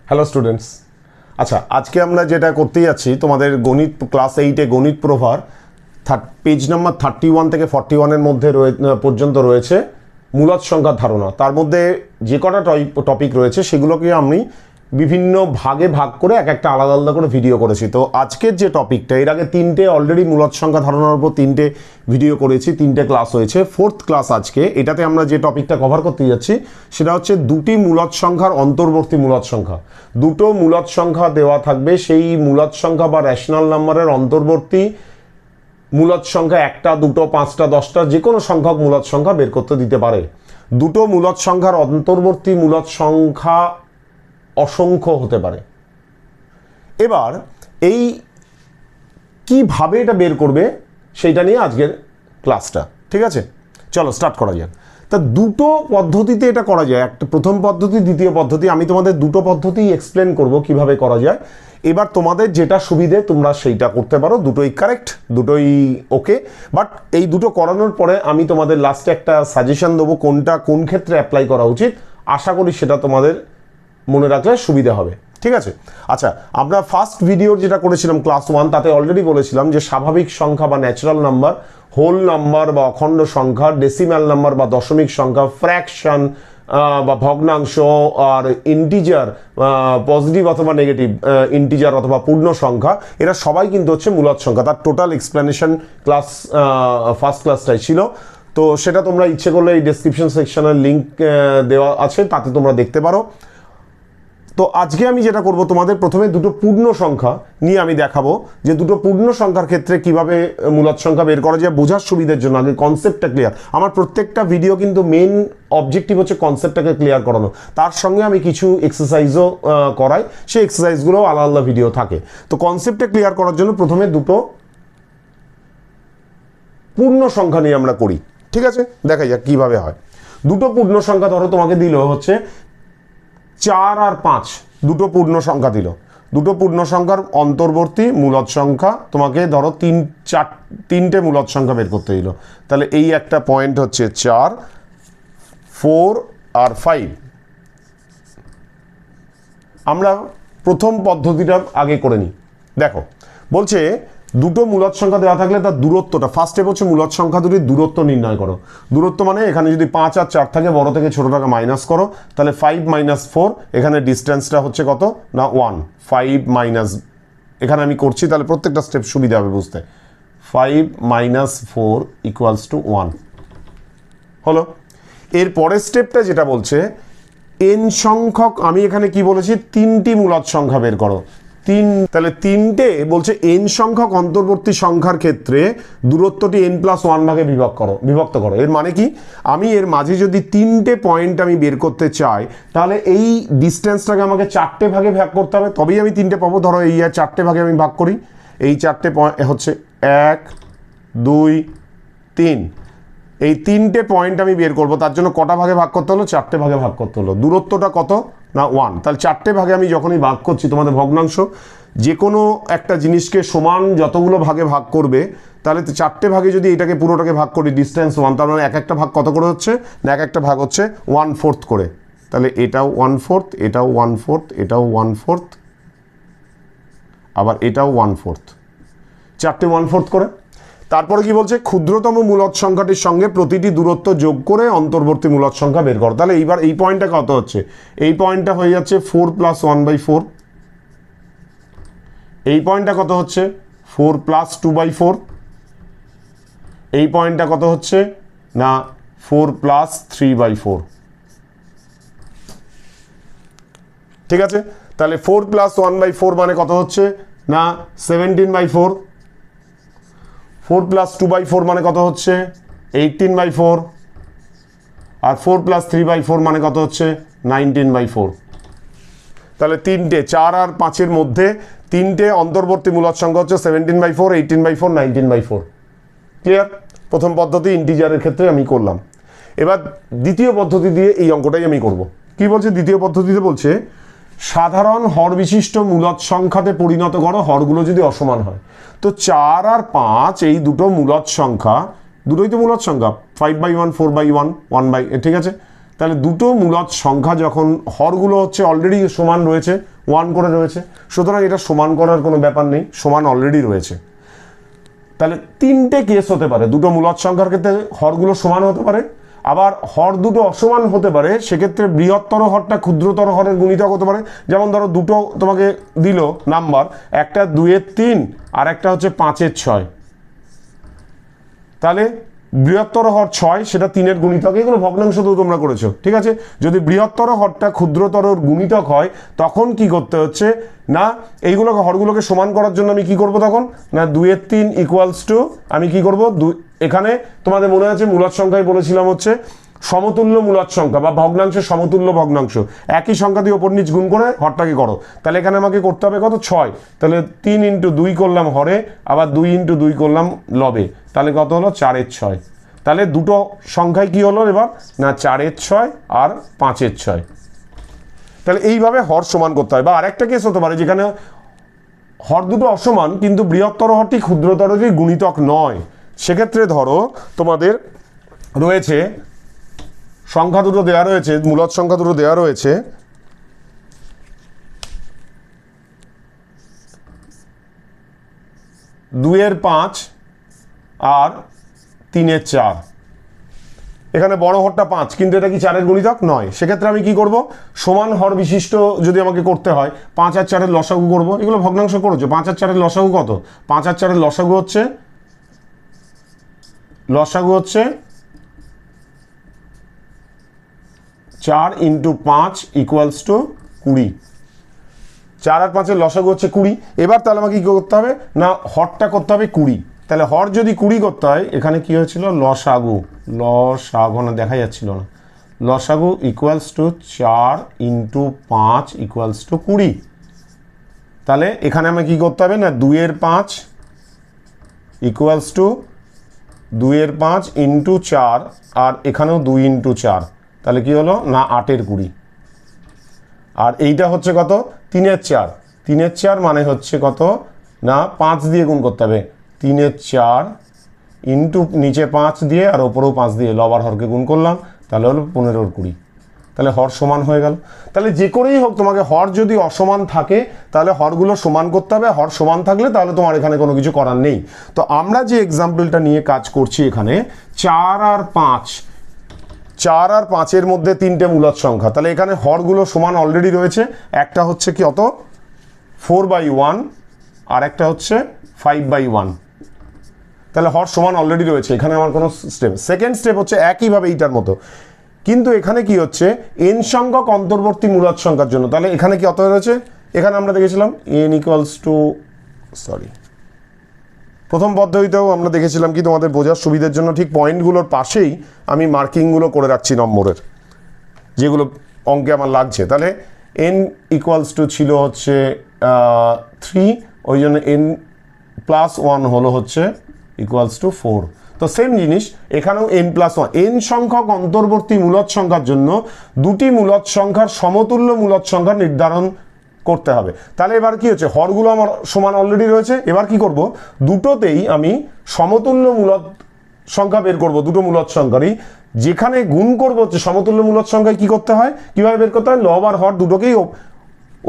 Hello students. আচ্ছা, আজকে আমরা যেটা করতে যাচ্ছি তোমাদের গণিত ক্লাস 8-এ গণিত প্রভার পেজ নাম্বার 31 থেকে 41-এর মধ্যে পর্যন্ত রয়েছে মূলদ সংখ্যার ধারণা। তার মধ্যে যে কটা টপিক রয়েছে সেগুলোকে আমি বিভিন্ন ভাগে ভাগ করে এক একটা আলাদা আলাদা করে ভিডিও করেছি। তো আজকের যে টপিকটা, এর আগে তিনটে অলরেডি মূলদ সংখ্যা ধারণার উপর তিনটে ভিডিও করেছি, তিনটে ক্লাস হয়েছে, ফোর্থ ক্লাস আজকে। এটাতে আমরা যে টপিকটা কভার করতে যাচ্ছি সেটা হচ্ছে দুটি মূলদ সংখ্যার অন্তর্বর্তী মূলদ সংখ্যা। দুটো মূলদ সংখ্যা দেওয়া থাকবে, সেই মূলদ সংখ্যা বা রেশনাল নাম্বারের অন্তর্বর্তী মূলদ সংখ্যা একটা, দুটো, পাঁচটা, দশটা, যে কোনো সংখ্যক মূলদ সংখ্যা বের করতে দিতে পারে। দুটো মূলদ সংখ্যার অন্তর্বর্তী মূলদ সংখ্যা অসংখ্য হতে পারে। এবার এই কিভাবে এটা বের করবে সেইটা নিয়ে আজকের ক্লাসটা, ঠিক আছে? চলো স্টার্ট করা যাক। তা দুটো পদ্ধতিতে এটা করা যায়, একটা প্রথম পদ্ধতি, দ্বিতীয় পদ্ধতি। আমি তোমাদের দুটো পদ্ধতি এক্সপ্লেন করব কিভাবে করা যায়। এবার তোমাদের যেটা সুবিধে তোমরা সেইটা করতে পারো, দুটোই কারেক্ট, দুটোই ওকে। বাট এই দুটো করানোর পরে আমি তোমাদের লাস্টে একটা সাজেশন দেবো কোনটা কোন ক্ষেত্রে অ্যাপ্লাই করা উচিত। আশা করি সেটা তোমাদের মনে রাখলে সুবিধা হবে, ঠিক আছে? আচ্ছা, আমরা ফার্স্ট ভিডিওর যেটা করেছিলাম ক্লাস 1, তাতে অলরেডি বলেছিলাম যে স্বাভাবিক সংখ্যা বা ন্যাচারাল নাম্বার, হোল নাম্বার বা অখণ্ড সংখ্যা, ডেসিম্যাল নাম্বার বা দশমিক সংখ্যা, ফ্র্যাকশন বা ভগ্নাংশ, আর ইন্টিজার, পজিটিভ অথবা নেগেটিভ ইন্টিজার অথবা পূর্ণ সংখ্যা, এরা সবাই কিন্তু হচ্ছে মূলদ সংখ্যা। তার টোটাল এক্সপ্লেনেশন ক্লাস ফার্স্ট ক্লাসটাই ছিল। তো সেটা তোমরা ইচ্ছে করলে এই ডেসক্রিপশন সেকশনের লিঙ্ক দেওয়া আছে, তাতে তোমরা দেখতে পারো। তো আজকে আমি যেটা করব, তোমাদের প্রথমে দুটো পূর্ণ সংখ্যা নিয়ে আমি দেখাবো যে দুটো পূর্ণ সংখ্যার ক্ষেত্রে কিভাবে মূলদ সংখ্যা বের করা যায়। বোঝার সুবিধার জন্য আগে কনসেপ্টটা ক্লিয়ার। আমার প্রত্যেকটা ভিডিও কিন্তু মেন অবজেক্টিভ হচ্ছে কনসেপ্টটাকে ক্লিয়ার করানো, তার সঙ্গে আমি কিছু এক্সারসাইজও করাই, সেই এক্সারসাইজগুলোও আলাদা আলাদা ভিডিও থাকে। তো কনসেপ্টটা ক্লিয়ার করার জন্য প্রথমে দুটো পূর্ণ সংখ্যা নিয়ে আমরা করি, ঠিক আছে? দেখা যাক কিভাবে হয়। দুটো পূর্ণ সংখ্যা ধরো তোমাকে দিল হচ্ছে 4 আর 5, দুটো পূর্ণ সংখ্যা দিল। দুটো পূর্ণ সংখ্যার অন্তর্বর্তী মূলদ সংখ্যা তোমাকে ধরো তিনটে মূলদ সংখ্যা বের করতে দিল। তাহলে এই একটা পয়েন্ট হচ্ছে 4, 4 আর 5। আমরা প্রথম পদ্ধতিটা আগে করে নিই। দেখো, বলছে দুটো মূলদ সংখ্যা দেওয়া থাকলে তার দূরত্বটা, ফার্স্ট স্টেপ হচ্ছে মূলদ সংখ্যা দুটির দূরত্ব নির্ণয় করো। দূরত্ব মানে এখানে যদি 5 আর 4 থাকে, বড় থেকে ছোটটাকে মাইনাস করো, তাহলে 5 - 4, এখানে ডিস্টেন্সটা হচ্ছে কত না 1। 5 মাইনাস, এখানে আমি করছি তাহলে প্রত্যেকটা স্টেপ সুবিধা হবে বুঝতে। 5 - 4 = 1 হলো। এর পরের স্টেপটা যেটা বলছে n সংখ্যক, আমি এখানে কি বলেছি, তিনটি মূলদ সংখ্যা বের করো। তাহলে তিনটে বলছে n সংখ্যক অন্তর্বর্তী সংখ্যার ক্ষেত্রে দূরত্বটি n+1 ভাগে বিভক্ত করো। এর মানে কি, আমি এর মাঝে যদি তিনটে পয়েন্ট আমি বের করতে চাই, তাহলে এই ডিস্টেন্সটাকে আমাকে চারটে ভাগে ভাগ করতে হবে, তবেই আমি তিনটে পাবো। ধরো এই চারটে ভাগে আমি ভাগ করি, এই চারটে হচ্ছে 1, 2, 3। এই তিনটে পয়েন্ট আমি বের করব, তার জন্য কটা ভাগে ভাগ করতে হলো? চারটে ভাগে ভাগ করতে হলো। দূরত্বটা কত না 1। তাহলে চারটে ভাগে আমি যখনই ভাগ করছি, তোমাদের ভগ্নাংশ যে কোনো একটা জিনিসকে সমান যতগুলো ভাগে ভাগ করবে, তাহলে চারটে ভাগে যদি এটাকে পুরোটাকে ভাগ করি, ডিস্টেন্স 1, তার মানে এক একটা ভাগ কত করে হচ্ছে না, এক একটা ভাগ হচ্ছে 1/4 করে। তাহলে এটাও 1/4, এটাও 1/4, এটাও 1/4, আবার এটাও 1/4, চারটে 1/4 করে। তারপরে কি বলছে, ক্ষুদ্রতম মূলদ সংখ্যাটির সঙ্গে প্রতিটি দূরত্ব যোগ করে অন্তর্বর্তী মূলদ সংখ্যা বের কর। তাহলে এইবার এই পয়েন্টটা কত হচ্ছে? এই পয়েন্টটা হয়ে যাচ্ছে 4 + 1/4। এই পয়েন্টটা কত হচ্ছে? 4 + 2/4। এই পয়েন্টটা কত হচ্ছে না 4 + 3/4। ঠিক আছে? তাহলে 4 + 1/4 মানে কত হচ্ছে না 17/4। 4 + 2/4 মানে কত হচ্ছে 18/4। আর 4 + 3/4 মানে কত হচ্ছে 19/4। তাহলে তিনটে 4 আর 5-এর মধ্যে তিনটে অন্তর্বর্তী মূলদ সংখ্যা হচ্ছে 17/4, 18/4, 19/4। ক্লিয়ার? প্রথম পদ্ধতি ইন্টিজারের ক্ষেত্রে আমি করলাম। এবার দ্বিতীয় পদ্ধতি দিয়ে এই অঙ্কটাই আমি করব। কি বলছে দ্বিতীয় পদ্ধতিতে? বলছে সাধারণ হর বিশিষ্ট মূলদ সংখ্যাতে পরিণত করো হরগুলো যদি অসমান হয়। তো 4 আর 5 এই দুটো মূলদ সংখ্যা, দুটোই তো মূলদ সংখ্যা, 5/1, 4/1, 1/, ঠিক আছে? তাহলে দুটো মূলদ সংখ্যা যখন হরগুলো হচ্ছে অলরেডি সমান রয়েছে, 1 করে রয়েছে, সুতরাং এটা সমান করার কোনো ব্যাপার নেই, সমান অলরেডি রয়েছে। তাহলে তিনটে কেস হতে পারে, দুটো মূলদ সংখ্যার ক্ষেত্রে হরগুলো সমান হতে পারে, আবার হর দুটো অসমান হতে পারে, সেক্ষেত্রে বৃহত্তর হরটা ক্ষুদ্রতর হরের গুণিতক হতে পারে। যেমন ধরো দুটো তোমাকে দিল নাম্বার, একটা 2-এর 3 আর একটা হচ্ছে 5-এর 6, তাহলে বৃহত্তর হর 6, সেটা 3-এর গুণিতক, এগুলো ভগ্নাংশ তো তোমরা করেছো, ঠিক আছে। যদি বৃহত্তর হরটা ক্ষুদ্রতর গুণিতক হয় তখন কি করতে হচ্ছে না, এইগুলোকে হরগুলোকে সমান করার জন্য আমি কি করব তখন না 2-এর 3 ইকুয়ালস টু আমি কি করব, এখানে তোমাদের মনে আছে মূলদ সংখ্যায় বলেছিলাম হচ্ছে সমতুল্য মূলদ সংখ্যা বা ভগ্নাংশের সমতুল্য ভগ্নাংশ, একই সংখ্যা দিয়ে ওপর নিচ গুণ করে হরটাকে করো। তাহলে এখানে আমাকে করতে হবে কত, 6, তাহলে 3 × 2 করলাম হরে, আবার 2 × 2 করলাম লবে, তাহলে কত হলো 4-এর 6। তাহলে দুটো সংখ্যায় কি হলো এবার না 4-এর 6 আর 5-এর 6। তাহলে এইভাবে হর সমান করতে হয়। বা আরেকটা কেস হতে পারে যেখানে হর দুটো অসমান কিন্তু বৃহত্তর হরটি ক্ষুদ্রতরটির গুণিতক নয়, সেক্ষেত্রে ধরো তোমাদের রয়েছে সংখ্যা দুটো দেওয়া রয়েছে, মূলদ সংখ্যা দুটো দেওয়া রয়েছে, 2-এর 5 আর 3-এর 4। এখানে বড় হরটা 5 কিন্তু এটা কি 4-এর গুণিতক নয়, সেক্ষেত্রে আমি কি করব, সমান হর বিশিষ্ট যদি আমাকে করতে হয় 5 আর 4-এর লসাগু করব। এগুলো ভগ্নাংশ করেছো, 5 আর 4-এর লসাগু কত, 5 আর 4-এর লসাগু হচ্ছে 4 × 5 ইকুয়ালস টু 20, 4 আর 5-এর লসাগু হচ্ছে 20। এবার তাহলে আমাকে কি করতে হবে না হরটা করতে হবে 20, তাহলে হর যদি 20 করতে হয় এখানে কি হয়েছিল লসাগু না দেখা যাচ্ছিল না, লসাগু ইকুয়ালস টু 4 × 5 ইকুয়ালস টু 20। তাহলে এখানে আমাকে কি করতে হবে না 2-এর 5 ইকুয়ালস টু 2-এর 5 × 4 আর এখানেও 2 × 4, তাহলে কি হলো না 8-এর 20। আর এইটা হচ্ছে কত 3-এর 4, 3-এর 4 মানে হচ্ছে কত না 5 দিয়ে গুণ করতে হবে, 3-এর 4 ইন্টু নিচে 5 দিয়ে আর ওপরেও 5 দিয়ে লবার হরকে গুণ করলাম, তাহলে হলো 15-এর 20। তাহলে হর সমান হয়ে গেল। তাহলে যে করেই হোক তোমাকে হর যদি অসমান থাকে তাহলে হরগুলো সমান করতে হবে, হর সমান থাকলে তাহলে তোমার এখানে কোনো কিছু করার নেই। তো আমরা যে এক্সাম্পলটা নিয়ে কাজ করছি এখানে 4 আর 5-এর মধ্যে 3টে মূলদ সংখ্যা, তাহলে এখানে হরগুলো সমান অলরেডি রয়েছে, একটা হচ্ছে কি অত 4/1 আর একটা হচ্ছে 5/1, তাহলে হর সমান অলরেডি রয়েছে, এখানে আমার কোনো স্টেপ। সেকেন্ড স্টেপ হচ্ছে একইভাবে এইটার মতো, কিন্তু এখানে কি হচ্ছে n সংখ্যক অন্তর্বর্তী মূলদ সংখ্যার জন্য, তাহলে এখানে কি অত রয়েছে, এখানে আমরা দেখেছিলাম n ইকুয়ালস টু প্রথম পদ্ধতিতেও আমরা দেখেছিলাম কি তোমাদের বোঝার সুবিধার জন্য ঠিক পয়েন্টগুলোর পাশেই আমি মার্কিংগুলো করে রাখছি নম্বরের, যেগুলো অঙ্কে আমার লাগছে। তাহলে n ইকুয়ালস টু ছিল হচ্ছে 3, ওই জন্য n+1 হলো হচ্ছে ইকুয়ালস টু 4। তো সেম জিনিস এখানেও n+1, n সংখ্যক অন্তর্বর্তী মূলদ সংখ্যার জন্য দুটি মূলদ সংখ্যার সমতুল্য মূলদ সংখ্যা নির্ধারণ করতে হবে। তাহলে এবার কি হচ্ছে হরগুলো আমার সমান অলরেডি রয়েছে, এবার কি করব দুটোতেই আমি সমতুল্য মূলদ সংখ্যা বের করব, দুটো মূলদ সংখ্যারই যেখানে গুণ করব হচ্ছে সমতুল্য মূলদ সংখ্যায় কি করতে হয়, কিভাবে বের করতে হয়, লব আর হর দুটোকেই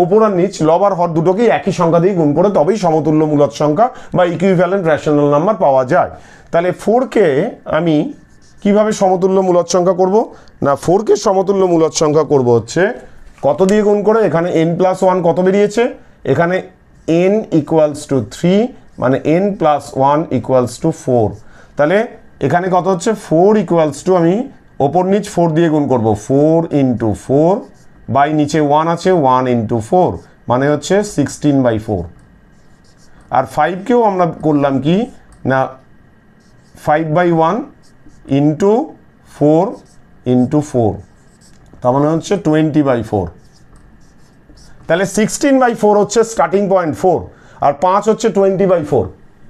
ওপর আর নিচ লব আর হর দুটোকেই একই সংখ্যা দিয়ে গুণ করে তবেই সমতুল্য মূলদ সংখ্যা বা ইকুইভ্যালেন্ট রেশনাল নাম্বার পাওয়া যায়। তাহলে 4কে আমি কিভাবে সমতুল্য মূলদ সংখ্যা করব না 4কে সমতুল্য মূলদ সংখ্যা করব হচ্ছে কত দিয়ে গুণ করে, এখানে n+1 কত বেরিয়েছে, এখানে n ইকুয়ালস টু 3 মানে n+1 ইকুয়ালস টু 4। তাহলে এখানে কত হচ্ছে 4 ইকুয়ালস টু আমি ওপর নিচ 4 দিয়ে গুণ করব, 4 × 4 বাই নিচে 1 আছে 1 × 4 মানে হচ্ছে 16/4। আর 5কেও আমরা করলাম কি না 5/1 × 4 × 4 তার মানে হচ্ছে 20/4। তাহলে 16/4 হচ্ছে স্টার্টিং পয়েন্ট 4 আর 5 হচ্ছে 20/4,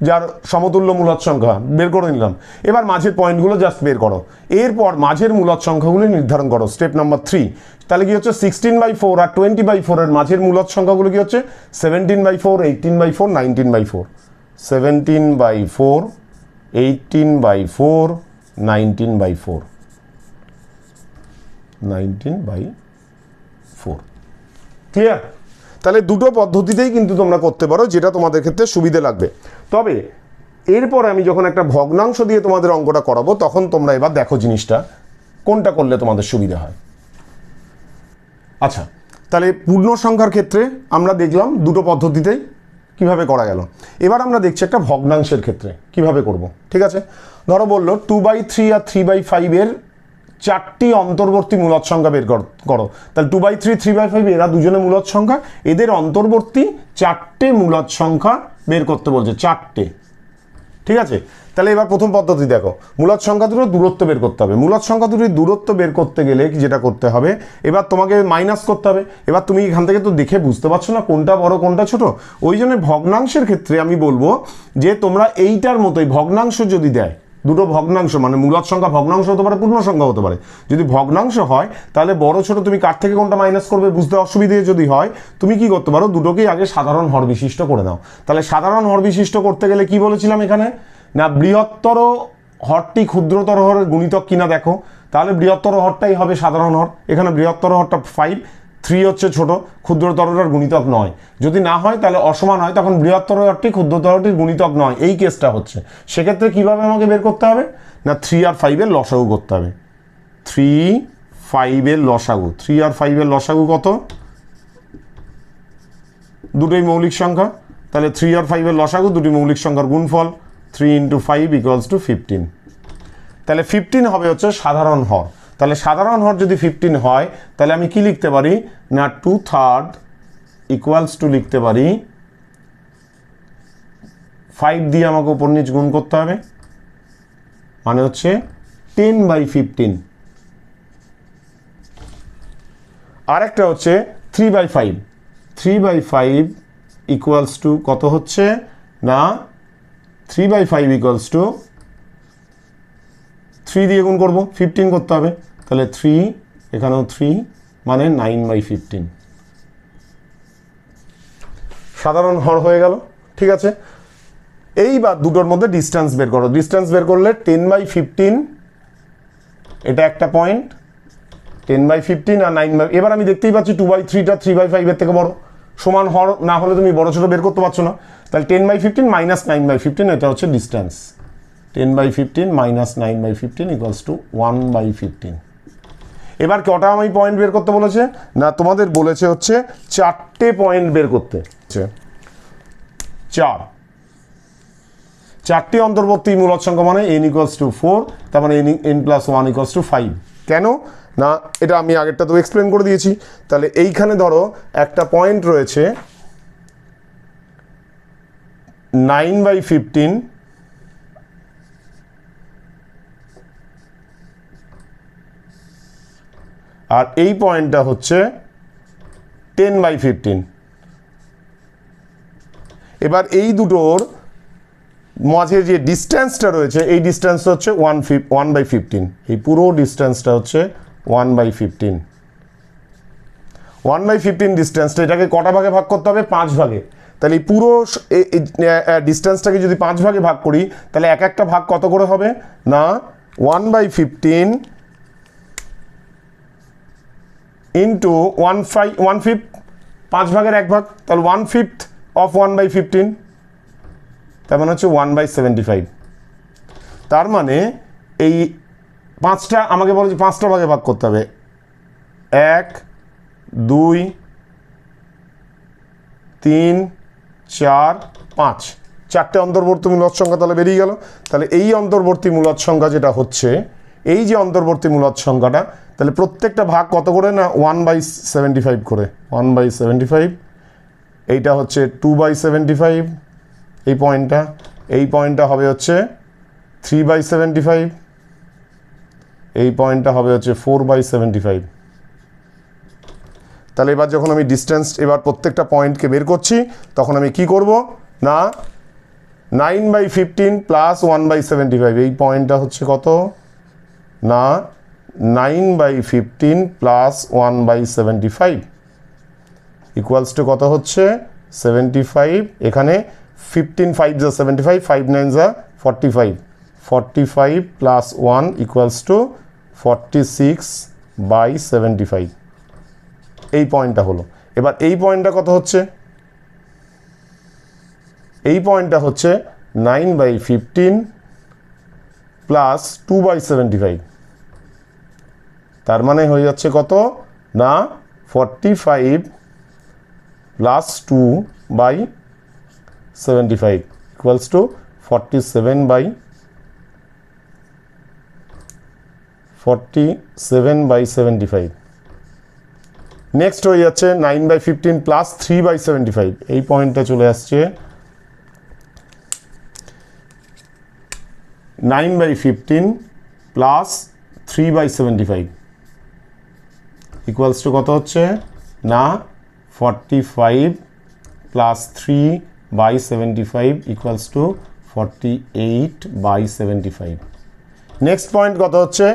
যার সমতুল্য মূলদ সংখ্যা বের করে নিলাম। এবার মাঝের পয়েন্টগুলো জাস্ট বের করো, এরপর মাঝের মূলদ সংখ্যাগুলি নির্ধারণ করো, স্টেপ নাম্বার 3। তাহলে কি হচ্ছে 16/4 আর 20/4 এর মাঝের মূলদ সংখ্যাগুলো কি হচ্ছে 17/4, 18/4, 19/4, 17/4, 18/4, 19/4। 19/4। ক্লিয়ার? তাহলে দুটো পদ্ধতিতেই কিন্তু তোমরা করতে পারো, যেটা তোমাদের ক্ষেত্রে সুবিধে লাগবে। তবে এরপর আমি যখন একটা ভগ্নাংশ দিয়ে তোমাদের অঙ্কটা করাবো, তখন তোমরা এবার দেখো জিনিসটা কোনটা করলে তোমাদের সুবিধা হয়। আচ্ছা, তাহলে পূর্ণ সংখ্যার ক্ষেত্রে আমরা দেখলাম দুটো পদ্ধতিতেই কিভাবে করা গেল। এবার আমরা দেখছি একটা ভগ্নাংশের ক্ষেত্রে কিভাবে করব। ঠিক আছে, ধরো বললো 2/3 আর 3/5 এর চারটি অন্তর্বর্তী মূলদ সংখ্যা বের করো। তাহলে 2/3 3/5 এরা দুজনে মূলদ সংখ্যা, এদের অন্তর্বর্তী চারটে মূলদ সংখ্যা বের করতে বলছে, চারটে। ঠিক আছে, তাহলে এবার প্রথম পদ্ধতি দেখো, মূলদ সংখ্যা দুটোর দূরত্ব বের করতে হবে। মূলদ সংখ্যা দুটোর দূরত্ব বের করতে গেলে যেটা করতে হবে, এবার তোমাকে মাইনাস করতে হবে। এবার তুমি এখান থেকে তো দেখে বুঝতে পারছো না কোনটা বড় কোনটা ছোট। ওই জন্য ভগ্নাংশের ক্ষেত্রে আমি বলবো যে তোমরা এইটার মতোই ভগ্নাংশ যদি দেয়, দুটো ভগ্নাংশ মানে মূলদ সংখ্যা ভগ্নাংশ হতে পারে, পূর্ণ সংখ্যা হতে পারে। যদি ভগ্নাংশ হয় তাহলে বড় ছোট তুমি কার থেকে কোনটা মাইনাস করবে বুঝতে অসুবিধে যদি হয়, তুমি কি করতে পারো, দুটোকেই আগে সাধারণ হর বিশিষ্ট করে নাও। তাহলে সাধারণ হর বিশিষ্ট করতে গেলে কি বলেছিলাম এখানে, না বৃহত্তর হরটি ক্ষুদ্রতর হরের গুণিতক কিনা দেখো। তাহলে বৃহত্তর হরটাই হবে সাধারণ হর। এখানে বৃহত্তর হরটা 5, 3 হচ্ছে ছোট, ক্ষুদ্রতরটার গুণিতক নয়। যদি না হয় তাহলে অসমান হয়, তখন বৃহত্তর হরটি ক্ষুদ্রতরটির গুণিতক নয়, এই কেসটা হচ্ছে। সেক্ষেত্রে কিভাবে আমাকে বের করতে হবে, না 3 আর 5 এর লসাগু করতে হবে। 3, 5 এর লসাগু, 3 আর 5 এর লসাগু কত, দুটোই মৌলিক সংখ্যা। তাহলে 3 আর 5 এর লসাগু দুটি মৌলিক সংখ্যার গুণফল, 3 × 5 = 15। তাহলে 15 হবে হচ্ছে সাধারণ হর। তাহলে সাধারণ হর যদি 15 হয়, তাহলে আমি কি লিখতে পারি, না 2/3 = লিখতে পারি 5 দিয়ে আমাকে উপর নিচ গুণ করতে হবে, মানে হচ্ছে 10/15। আরেকটা হচ্ছে 3/5, 3/5 = কত হচ্ছে, না 3/5 = 3 দিয়ে গুণ করবো, 15 করতে হবে। তাহলে 3, এখানেও 3, মানে 9/15 সাধারণ হর হয়ে গেল। ঠিক আছে, এইবার দুটোর মধ্যে ডিস্টেন্স বের করো। ডিস্টেন্স বের করলে 10/15, এটা একটা পয়েন্ট, 10/15 আর 9, এবার আমি দেখতেই পাচ্ছি 2/3টা 3/5 এর থেকে বড়। সমান হর না হলে তুমি বড় ছোট বের করতে পারছো না। তাহলে 10/15 - 9/15, এটা হচ্ছে ডিস্টেন্স। 10/15 - 9/15 = 1/15। এবার কটা আমি পয়েন্ট বের করতে বলেছে, না তোমাদের বলেছে হচ্ছে চারটে পয়েন্ট বের করতে। 4টি অন্তর্বর্তী মূলদ সংখ্যা মানে n = 4, তার মানে n + 1 = 5। কেন না, এটা আমি আগেরটা তো এক্সপ্লেন করে দিয়েছি। তাহলে এইখানে ধরো একটা পয়েন্ট রয়েছে 9/15, আর এই পয়েন্টটা হচ্ছে 10/15। এবার এই দুটোর মাঝে যে ডিস্টেন্সটা রয়েছে, এই ডিস্টেন্সটা হচ্ছে 1/15। এই পুরো ডিস্টেন্সটা হচ্ছে 1/15। 1/15 ডিস্টেন্সটা, এটাকে কটা ভাগে ভাগ করতে হবে, 5 ভাগে। তাহলে এই পুরো ডিস্টেন্সটাকে যদি 5 ভাগে ভাগ করি, তাহলে এক একটা ভাগ কত করে হবে, না 1/15 ইন্টু 1/5, 5 ভাগের 1 ভাগ, তাহলে 1/5 of 1/15, তার মানে হচ্ছে 1/75। তার মানে এই 5টা আমাকে বলেছে 5টা ভাগে ভাগ করতে হবে, 1, 2, 3, 4, 5, চারটে অন্তর্বর্তী মূলদ সংখ্যা তাহলে বেরিয়ে গেল। তাহলে এই অন্তর্বর্তী মূলদ সংখ্যা যেটা হচ্ছে, এই যে অন্তর্বর্তী মূলদ সংখ্যাটা, তাহলে প্রত্যেকটা ভাগ কত করে, না 1/75 করে, 1/75। এইটা হচ্ছে 2/75, এই পয়েন্টটা হবে হচ্ছে 3/75, এই পয়েন্টটা হবে হচ্ছে 4/75। তাহলে এবার যখন আমি ডিস্টেন্স এবার প্রত্যেকটা পয়েন্টকে বের করছি, তখন আমি কি করব, না 9/15 + 1/75, এই পয়েন্টটা হচ্ছে কত, না 9/15 + 1/75 = কত হচ্ছে, 75। এখানে 15 5 = 75, 5 9 = 45, 45 + 1 = 46 বাই 75, এই পয়েন্টটা হলো। এবার এই পয়েন্টটা কত হচ্ছে? এই পয়েন্টটা হচ্ছে 9/15 প্লাস 2/75, তার মানে হয়ে যাচ্ছে কত না 45 প্লাস 2/75 ইকুয়ালস টু 47/75। নেক্সট হয়ে যাচ্ছে 9/15 প্লাস 3/75, এই পয়েন্টটা চলে আসছে 9/15 প্লাস 3/75 ইকুয়ালস টু কত হচ্ছে না 45 plus 3/75 equals to 48/75। Next point কত হচ্ছে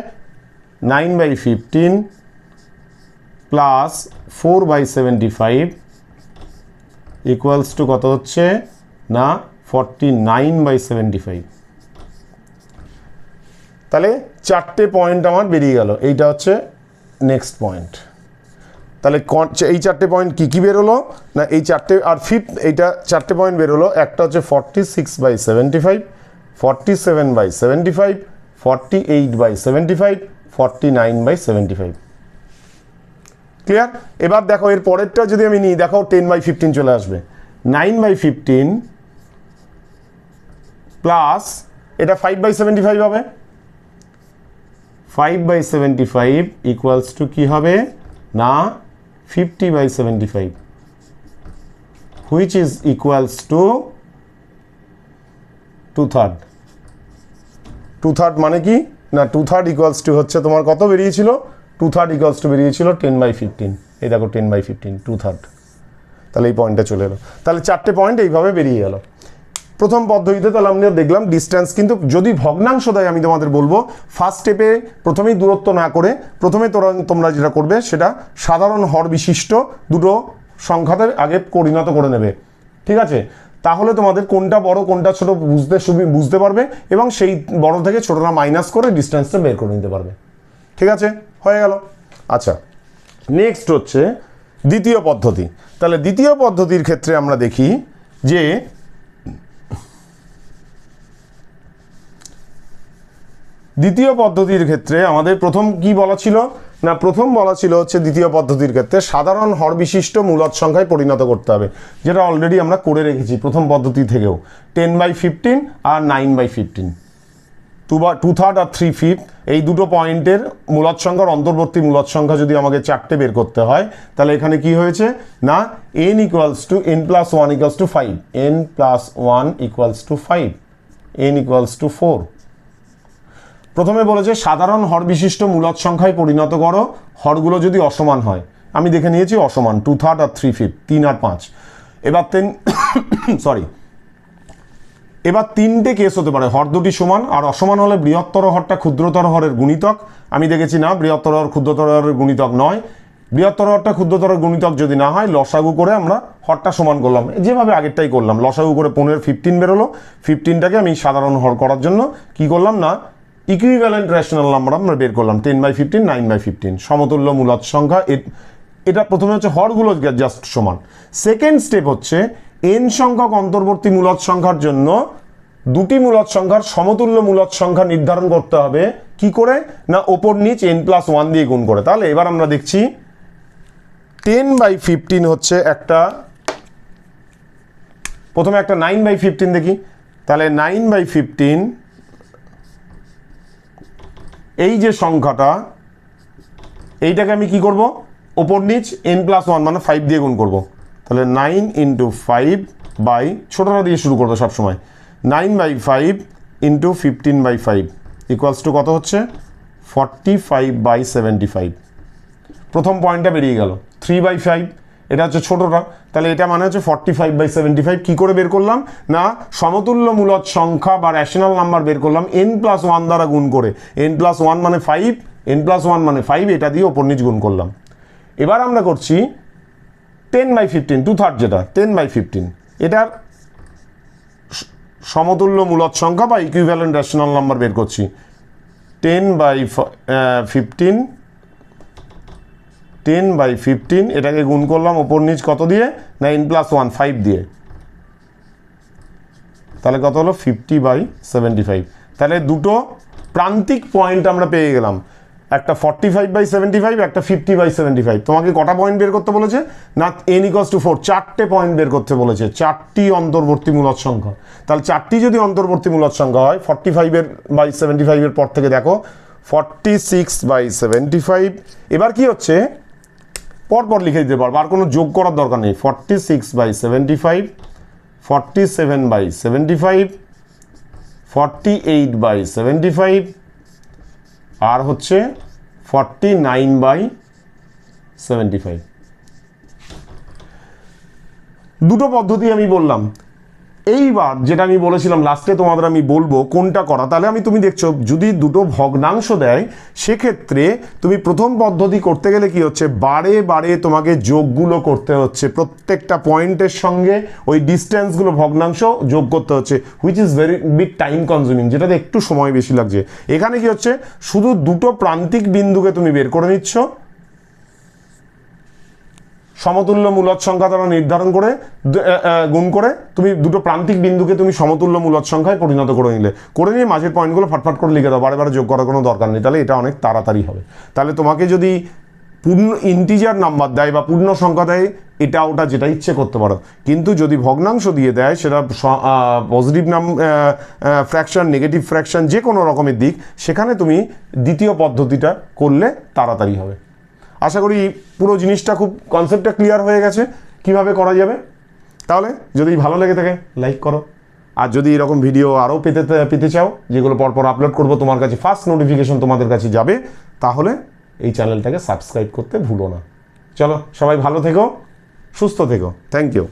9/15 প্লাস 4/75 ইকুয়ালস টু কত হচ্ছে না 49/75। তাহলে চারটে পয়েন্ট আমার বেরিয়ে গেল, এইটা হচ্ছে নেক্সট পয়েন্ট। তাহলে এই চারটে পয়েন্ট কী কী বেরোলো না এই চারটে আর ফিফথ এইটা চারটে পয়েন্ট বেরোলো। একটা হচ্ছে 46/75, 47/75, 48/75, 49/75। ক্লিয়ার? এবার দেখো এর পরেরটা যদি আমি নিই, দেখো 10/15 চলে আসবে। 9/15 প্লাস এটা 5/75 হবে, 5/75 ইকুয়ালস টু কী হবে না 50/75, হুইচ ইজ ইকুয়ালস টু 2/3। 2/3 মানে কি না 2/3 ইকুয়ালস টু হচ্ছে তোমার কত বেরিয়েছিল 2/3 ইকুয়ালস টু বেরিয়েছিল 10/15। এই দেখো 10/15 2/3, তাহলে এই পয়েন্টটা চলে এলো। তাহলে চারটে পয়েন্ট এইভাবে বেরিয়ে গেল প্রথম পদ্ধতিতে। তাহলে আমরা দেখলাম ডিস্ট্যান্স, কিন্তু যদি ভগ্নাংশ দেয় আমি তোমাদের বলবো ফার্স্ট স্টেপে প্রথমেই দূরত্ব না করে প্রথমে তোমরা যেটা করবে সেটা সাধারণ হর বিশিষ্ট দুটো সংখ্যাতে আগে পরিণত করে নেবে, ঠিক আছে? তাহলে তোমাদের কোনটা বড় কোনটা ছোট বুঝতে পারবে এবং সেই বড় থেকে ছোটটা মাইনাস করে ডিস্ট্যান্সটা বের করে নিতে পারবে, ঠিক আছে? হয়ে গেল। আচ্ছা, নেক্সট হচ্ছে দ্বিতীয় পদ্ধতি। তাহলে দ্বিতীয় পদ্ধতির ক্ষেত্রে আমরা দেখি যে দ্বিতীয় পদ্ধতির ক্ষেত্রে আমাদের প্রথম কি বলা ছিল না প্রথম বলা ছিল হচ্ছে দ্বিতীয় পদ্ধতির ক্ষেত্রে সাধারণ হর বিশিষ্ট মূলদ সংখ্যায় পরিণত করতে হবে, যেটা অলরেডি আমরা করে রেখেছি প্রথম পদ্ধতি থেকেও। 10/15 আর 9/15, 2/3 আর 3/5 এই দুটো পয়েন্টের মূলদ সংখ্যার অন্তর্বর্তী মূলদ সংখ্যা যদি আমাকে চারটে বের করতে হয়, তাহলে এখানে কি হয়েছে না n equals to n plus 1 equals to 5, n plus 1 equals to 5, n equals to 4। প্রথমে বলেছে সাধারণ হর বিশিষ্ট মূলদ সংখ্যায় পরিণত করো, হরগুলো যদি অসমান হয়। আমি দেখে নিয়েছি অসমান 2/3 আর 3/5, 3 আর 5। এবার এবার তিনটে কেস হতে পারে, হর দুটি সমান আর অসমান হলে বৃহত্তর হরটা ক্ষুদ্রতর হরের গুণিতক। আমি দেখেছি না বৃহত্তর হর ক্ষুদ্রতর হরের গুণিতক নয়, বৃহত্তর হরটা ক্ষুদ্রতর গুণিতক যদি না হয় লসাগু করে আমরা হরটা সমান করলাম, যেভাবে আগেরটাই করলাম। লসাগু করে 15 বেরোলো, 15টাকে আমি সাধারণ হর করার জন্য কি করলাম না ইকুইভ্যালেন্ট রেশনাল নাম্বার আমরা বের করলাম 10/15, 9/15 সমতুল্য মূলদ সংখ্যা। এটা প্রথমে হচ্ছে হরগুলো জাস্ট সমান। সেকেন্ড স্টেপ হচ্ছে n সংখ্যক অন্তর্বর্তী মূলদ সংখ্যার জন্য দুটি মূলদ সংখ্যার সমতুল্য মূলদ সংখ্যা নির্ধারণ করতে হবে কি করে না ওপর নিচ n প্লাস 1 দিয়ে গুণ করে। তাহলে এবার আমরা দেখছি 10/15 হচ্ছে একটা, প্রথমে একটা 9/15 দেখি। তাহলে 9/15 এই যে সংখ্যাটা এইটাকে আমি কি করব ওপর নিচ n প্লাস 1 মানে 5 দিয়ে গুণ করব। তাহলে 9 ইন্টু 5 বাই ছোটটা দিয়ে শুরু করবো সবসময়, 9/5 ইন্টু 15/5 ইকুয়ালস টু কত হচ্ছে 45/75। প্রথম পয়েন্টটা বেরিয়ে গেল। 3/5 এটা হচ্ছে ছোটটা, তাহলে এটা মানে হচ্ছে 45/75। কি করে বের করলাম না সমতুল্য মূলদ সংখ্যা বা রেশনাল নাম্বার বের করলাম n প্লাস 1 দ্বারা গুণ করে। n প্লাস 1 মানে 5, n প্লাস 1 মানে 5, এটা দিয়ে ওপর নিচ গুণ করলাম। এবার আমরা করছি 10/15 2/3 যেটা 10/15 এটার সমতুল্য মূলদ সংখ্যা বা ইকুইভ্যালেন্ট রেশনাল নাম্বার বের করছি। 10/15 10/15, এটাকে গুণ করলাম ওপর নিচ কত দিয়ে, না n + 1 5 দিয়ে, তাহলে কত হলো 50/75। তাহলে দুটো প্রান্তিক পয়েন্ট আমরা পেয়ে গেলাম, একটা 45/75, একটা 50/75। তোমাকে কটা পয়েন্ট বের করতে বলেছে, না n = 4, 4টে পয়েন্ট বের করতে বলেছে, 4টি অন্তর্বর্তী মূলদ সংখ্যা। তাহলে 4টি যদি অন্তর্বর্তী মূলদ সংখ্যা হয় 45/75 এর পর থেকে দেখো 46/75। এবার কি হচ্ছে, পরপর লিখে দিতে পারবো, আর কোনো যোগ করার দরকার নেই। 46/75, 47/75, 48/75 আর হচ্ছে 49/75। দুটো পদ্ধতি আমি বললাম। এইবার যেটা আমি বলেছিলাম লাস্টে তোমাদের আমি বলবো কোনটা করা, তাহলে তুমি দেখছো যদি দুটো ভগ্নাংশ দেয় সেক্ষেত্রে তুমি প্রথম পদ্ধতি করতে গেলে কি হচ্ছে, বারে বারে তোমাকে যোগগুলো করতে হচ্ছে, প্রত্যেকটা পয়েন্টের সঙ্গে ওই ডিস্টেন্সগুলো ভগ্নাংশ যোগ করতে হচ্ছে, which is very big time consuming, যেটাতে একটু সময় বেশি লাগছে। এখানে কি হচ্ছে, শুধু দুটো প্রান্তিক বিন্দুকে তুমি বের করে নিচ্ছ, সমতুল্য মূলদ সংখ্যা দ্বারা নির্ধারণ করে গুণ করে তুমি দুটো প্রান্তিক বিন্দুকে তুমি সমতুল্য মূলদ সংখ্যায় পরিণত করে নিয়ে মাঝের পয়েন্টগুলো ফাটফাট করে লিখে দাও, বারে বারে যোগ করার কোনো দরকার নেই, তাহলে এটা অনেক তাড়াতাড়ি হবে। তাহলে তোমাকে যদি পূর্ণ ইন্টিজার নাম্বার দেয় বা পূর্ণ সংখ্যা দেয়, এটা ওটা যেটা ইচ্ছে করতে পারো, কিন্তু যদি ভগ্নাংশ দিয়ে দেয় সেটা পজিটিভ ফ্র্যাকশন, নেগেটিভ ফ্র্যাকশন, যে কোনো রকমের দিক, সেখানে তুমি দ্বিতীয় পদ্ধতিটা করলে তাড়াতাড়ি হবে। আশা করি পুরো জিনিসটা খুব কনসেপ্টটা ক্লিয়ার হয়ে গেছে কিভাবে করা যাবে। তাহলে যদি ভালো লেগে থাকে লাইক করো, আর যদি এরকম ভিডিও আরও পেতে চাও, যেগুলো পরপর আপলোড করবো তোমার কাছে ফার্স্ট নোটিফিকেশন তোমাদের কাছে যাবে, তাহলে এই চ্যানেলটাকে সাবস্ক্রাইব করতে ভুলো না। চলো সবাই ভালো থেকো, সুস্থ থেকো, থ্যাংক ইউ।